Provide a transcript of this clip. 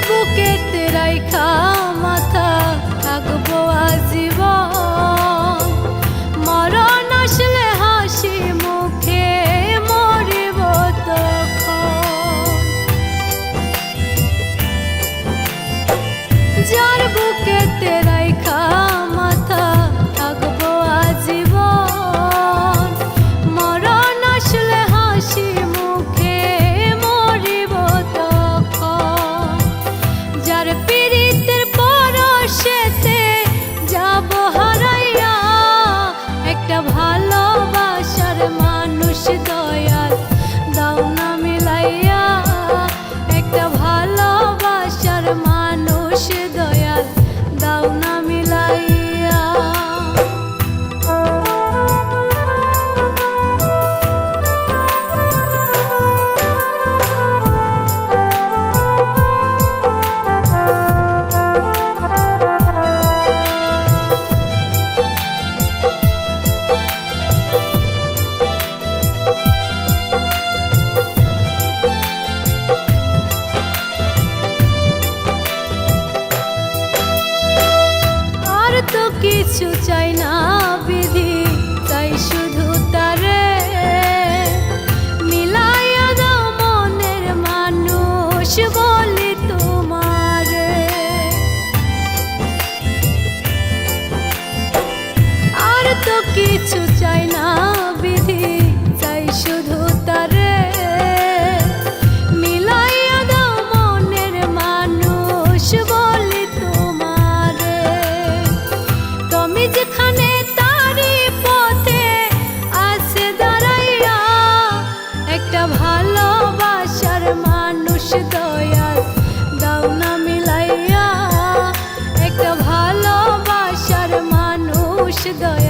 বুকেতে রাইখা মাথা থাকবো আজীবন, মরণ আসলে হাসি মুখে মরিব তখন। যার বুকেতে রাইখা মাথা থাকবো আজীবন, মরণ আসলে হাসি মুখে মরিব তখন। যার পীড়িতের পরশেতে যাব হারাইয়া, একটা ভালোবাসার মানুষ দয়াল দাও না মিলাইয়া, একটা ভালোবাসার মানুষ দয়াল দাও না মিলাইয়া। তো কিছু চাই না বিধি, চাই শুধু তারে মিলাইয়া দাও মনের মানুষ বলি তোমারে। আর তো কিছু চাই না বিধি, চাই শুধু তারে মিলাইয়া দাও মনের মানুষ বলি তোমারে। তুমি যেখানে তারি পথে আছে দাঁড়াইয়া, একটা ভালোবাসার মানুষ দয়াল দাও না মিলাইয়া, একটা ভালোবাসার মানুষ দয়াল